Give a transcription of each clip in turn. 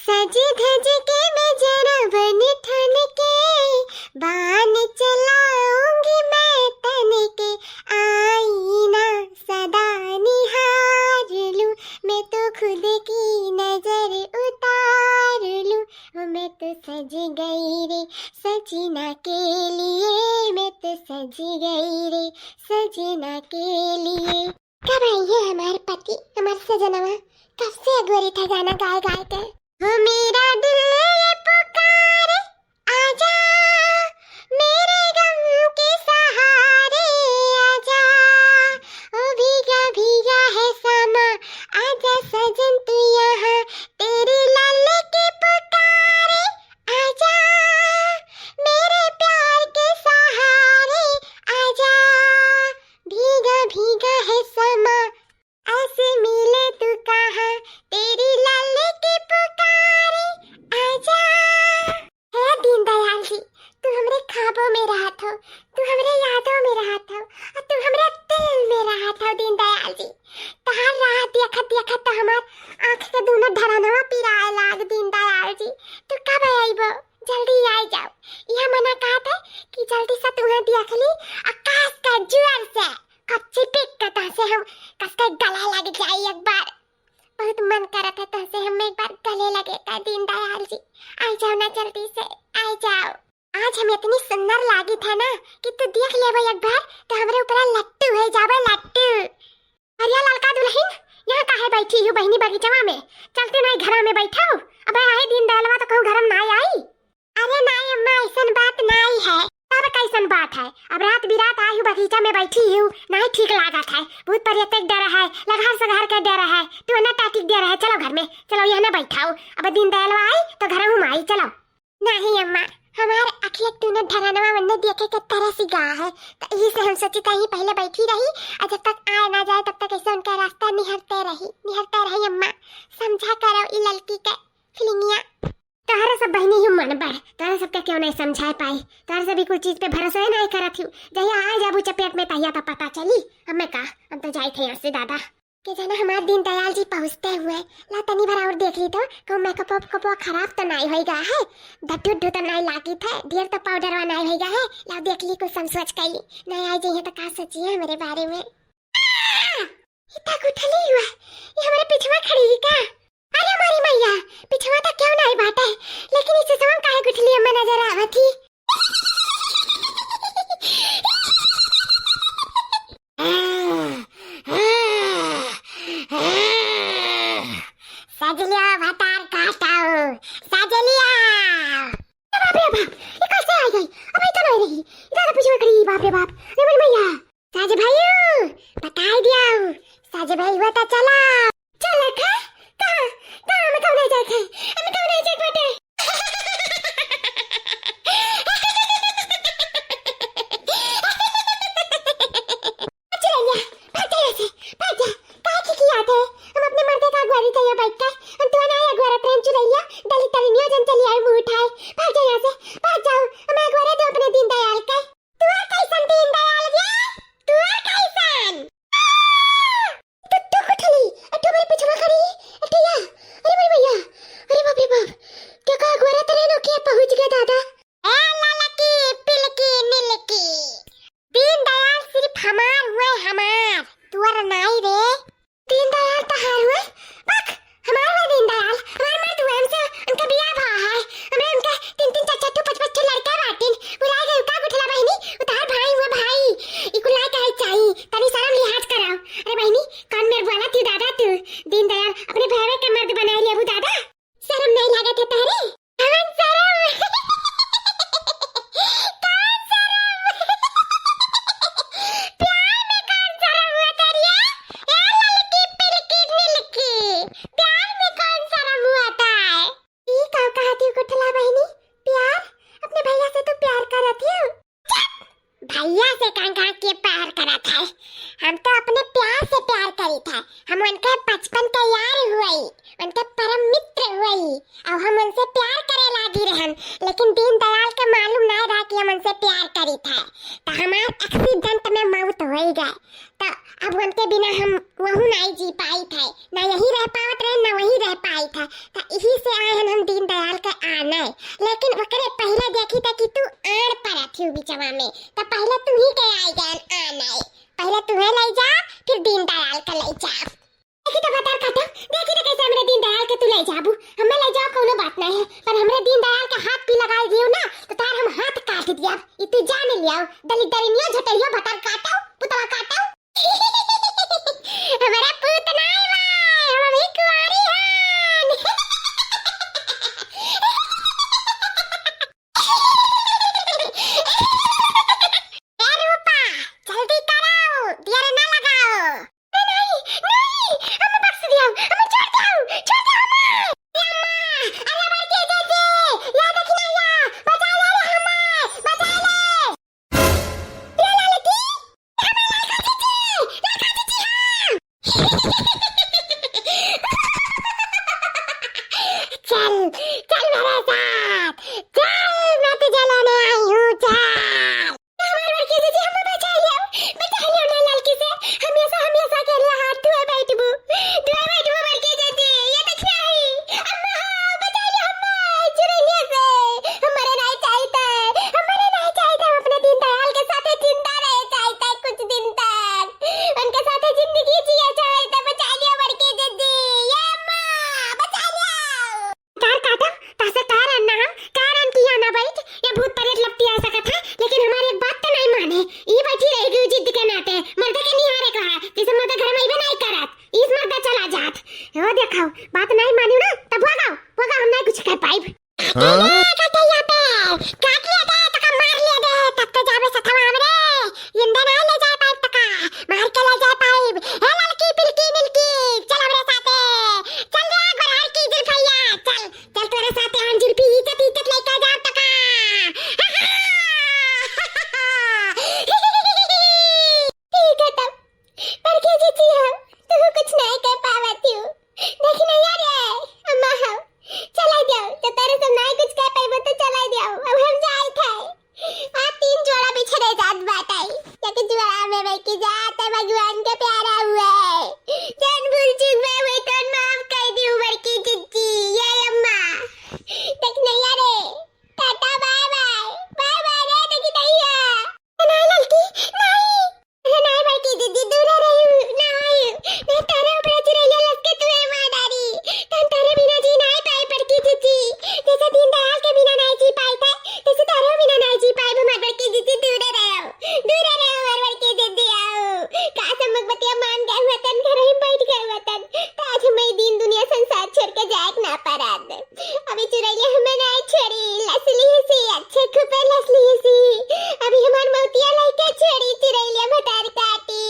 सज धज के मैं जरा बन ठन के बान चलाऊंगी मैं तन के आईना सदा निहार लूं मैं तो खुद की नजर उतार लूं मैं तो सज गई रे सजना के लिए मैं तो सज गई रे सजना के लिए। कब आई है हमारे पति हमारे सजनवा कब से अगोरी था गाना गाए गाए के हो मेरा दिल ये पुकारे आजा मेरे गम के सहारे आजा ओ भीगा भीगा है समा आजा सजन तू यहाँ तेरी लाले की पुकारे आजा मेरे प्यार के सहारे आजा भीगा भीगा है समा ऐसे मिले तू कहाँ तेरी लाले की पुकारे आजा। है दीनदयाल जी तू हमरे ख्वाबों में रहा था तू हमरे यादों में रहा था और तू हमरे दिल में रहा था दीनदयाल जी। तहार राह देखत देखत तो हमार आँख के दोनों धरनवा पिराए लाग दीनदयाल जी। तू कब आइबो जल्दी आ जाओ यह मना कहत है कि जल्दी से तुम्हें देख ली आकाश का जुआर से कच्ची पिक कता से हम कसके गला लग जाए एक बार बहुत मन करा था तुमसे हम एक बार गले लगे था दीनदयाल जी। आ जाओ ना जल्दी से आ जाओ। आज हम इतनी सुंदर लागी था ना कि तू देख ले एक बार तो हमारे ऊपर लट्टू है जावे लट्टू। अरे ललका दुल्हन यहाँ काहे बैठी हूँ बहनी बगीचवा में चलते नहीं घर में बैठा हूँ अब आए दीनदयालवा तो कहूँ घर में ना आई। अरे नहीं अम्मा ऐसा बात नहीं है अब कैसन बात है अब रात बिरात आई हूँ बगीचा में बैठी हूँ नहीं ठीक लागत है बहुत पर्यटक डर है लघार सघार के डर है तू ना टाटिक डर है चलो घर में चलो यहाँ ना बैठाओ अब दीनदयालवा आई तो घर हूँ आई चलो। नहीं अम्मा हमारे अखिया तूने धरनवा वन्ने देखे के तरह सी गा है तो यही से हम सोची कहीं पहले बैठी रही और जब तक आए ना जाए तब तक ऐसे उनका रास्ता निहरते रही अम्मा समझा करो ई लड़की के फिलिंगिया। तोहरा सब बहनी ही मन बढ़ तोहरा सबके क्यों नहीं समझा पाई तोहरा सभी कुछ चीज पे भरोसा ही नहीं करत हूँ जहिया आ जाबू चपेट में तहिया तो पता चली हमें का हम तो जाए थे यहाँ से दादा के जाना हमारे दीनदयाल जी पहुँचते हुए ला तनी भर और देख ली तो कहूँ मेकअप खराब तो नहीं होगा है धट्टू तो नहीं लागी था ढेर तो पाउडर नहीं होगा है ला देख ली कुछ समझ कई नहीं आई जाइए तो का सोचिए मेरे बारे में इतना कुठली हुआ ये हमारे पीछे खड़ी है का। अरे हमारी मैया पिछवा तक क्यों नहीं बात है लेकिन इसे समझ काहे गुठली अम्मा नजर आवत थी। साजलिया भतार काटाओ साजलिया बाप रे बाप ये कैसे आ गई अभी तो नहीं रही इधर पिछवा खड़ी बाप रे बाप अरे हमारी मैया साज भाई बता दिया साज भाई बता चला चल खा हमें कौन नहीं जाते हमें कौन नहीं जाते बेटे चलिए भाग जा से भाग जा काहे की किया थे हम अपने मर्दे का अगवारी थे ये बैठ के हम तो ना अगवारा ट्रेन चुरैया दलित तरिनिया जन चली आई मुंह उठाए भाग जा यहां से भाग जाओ हमें अगवारा दो अपने दीनदयाल का तू कैसन दीनदयाल गया तू कैसन तो कुठली अटो मेरे पीछे खड़ी अटिया अरे मेरी भैया अरे बाप रे बाप क्या का अगवारा ट्रेन होके पहुंच गया दादा ए ललकी पिलकी नीलकी दीनदयाल सिर्फ हमार हुए हमार तुअर नाई रे दीनदयाल तो हार हुए बक हमार हुए दीनदयाल हमार मत हुए हमसे उनका बियाह भा है हमें उनका तीन तीन चार चार पांच पांच लड़का बाटिन बुला गए का गुठला बहनी उतार भाई हुआ भाई इको ला के चाहिए तनी शर्म लिहाज कराओ। अरे बहनी कौन मेरे वाला तू दादा तू दीनदयाल अपने भैवे के मर्द बना लिया वो दादा शर्म नहीं लागत है तारे हवन शर्म कौन शर्म प्यार में कौन शर्म हुआ तारिया ए ललकी पिलकी नीलकी प्यार में कौन शर्म हुआ था ई का कहती गुठला बहनी प्यार अपने भैया से तो प्यार करती हो भैया से कहाँ के प्यार करा था हम तो अपने प्यार से प्यार करी था हम उनके बचपन के यार हुई उनके परम मित्र हुई और हम उनसे प्यार करे लागी रहन लेकिन दीनदयाल के मालूम नहीं रहा कि हम उनसे प्यार करी था तो हमारे एक्सीडेंट में मौत हो गई तो अब उनके बिना हम वहीं नहीं जी पाई थे ना यही रह पावत रहे ना वहीं रह पाई था तो इसी से आए हैं हम दीनदयाल का आना है, लेकिन ओकरे पहले देखी था कि तू आड़ पड़ा थी बिचवा में, तो पहले तू ही के आई गन आना है, पहले तुम्हें ले जा फिर दीनदयाल का ले जा। देखी तो बता काटा, देखी तो कैसे हमरे दीनदयाल के तू ले जाबू, हमें ले जाओ कोनो बात नहीं है, पर हमरे दीनदयाल के हाथ भी लगा दियो ना तो तार हम हाथ काट दिया, इतु जान लियो दलित दरिनियो झटरियो बतर काटो पुतवा काटो। हमारा पूत नहीं भाई, हम अभी कुंवारी हैं। ए रूपा जल्दी करो, दिया ना लगाओ। नहीं नहीं हमें बख्श दिया, हमें छोड़ दो हमें। अम्मा अरे भाई के दे याद रखना या बचा ले हमें, बचा ले। ये लड़की हमें लगा दीजिए चल चल मेरे साथ चल, मैं तुझे लेने आई हूँ, चल। हमारे लड़की दीदी हमें बचा लियो ना लड़की से, हमेशा के लिए हाथ धोए बैठबू लड़की दीदी, ये देखना ही अम्मा हाँ बचा लियो हमें चुरैया से, हमारे नहीं चाहिए हम अपने दीनदयाल के साथ जिंदा रहे चाहिए कुछ दिन तक, उनके साथ जिंदगी जिए चाहिए, बचा लियो लड़की दीदी, ये अम्मा बचा लियो। कार काटा तासे कारण किया ना बैठ, ये भूत प्रेत लगती आ सकत है, लेकिन हमारी एक बात तो नहीं माने, ई बैठी रहेगी जिद के नाते, मर्द के नहीं हारे कहा, जैसे मर्द घर में इबे नहीं करत, इस मर्द चला जात, वो देखो बात नहीं मानी ना तब भगाओ हम नहीं कुछ कर पाइब। काटे यहाँ पे काट लिया दे तका मार लिया दे, तब तो जाबे सथवा हमरे जिंदा ना ले जा पाइब, तका मार के ले जा पाइब। हे लड़की पिलकी मिलकी चल हमरे साथे, चल रे गोरार की जुल्फैया, चल तेरे साथे हम जुल्फी इज्जत लेके जा तका। ठीक है तब पर के जीती हो, तू कुछ नहीं कर पावती हो, देखी नहीं यार ये अम्मा हो चला जाओ, तो तेरे से नहीं कुछ कर पाइबो तो चला जाओ, अब हम जाए थे आ 3 जोड़ा बिछड़े जात बाटाई, लेकिन जोड़ा में बैठी जात है भगवान के प्यारा हुआ है, जान भूल चूक में हुई तो माफ कर दी उमर की जिद्दी, ये अम्मा देख नहीं यारे टाटा बाय रे देखी नहीं है नहीं लड़की नहीं बैठी दीदी दूर रही नहीं तारे ऊपर चिरैया लग के तुम्हें मार डाली, तारे बिना जी नहीं पाई पड़की दीदी, जैसे दीनदयाल के बिना नहीं जी पाई थे जैसे तारे बिना नहीं जी पाई मरवर की दीदी, दूर रहो मरवर की दीदी आओ का समझ बतिया मान गए वतन घर ही बैठ गए वतन, तो आज हमें दिन दुनिया संसार छोड़ के जाए ना पराद, अभी चिरैया हमें नहीं छोड़ी लसली सी अच्छे खूबे लसली सी, अभी हमार मोतिया लेके छोड़ी चिरैया भटार काटी।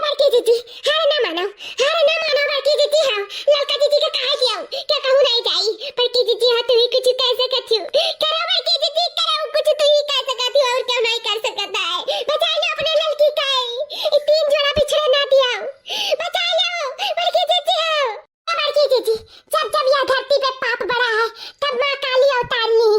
बड़की दीदी हार ना मानो बड़की दीदी हाँ लड़का दीदी का कहा दिया क्या कहूँ नहीं जाई, बड़की दीदी हाँ तू ही कुछ कैसे कथू करो बड़की दीदी करो कुछ तू ही कर सकती हो और क्यों नहीं कर सकता है, बचा लो अपने लड़की का 3 जोड़ा पिछड़े ना दिया, बचा लो बड़की दीदी हो। बड़की दीदी जब यह धरती पे पाप बड़ा है तब माँ काली अवतार ली,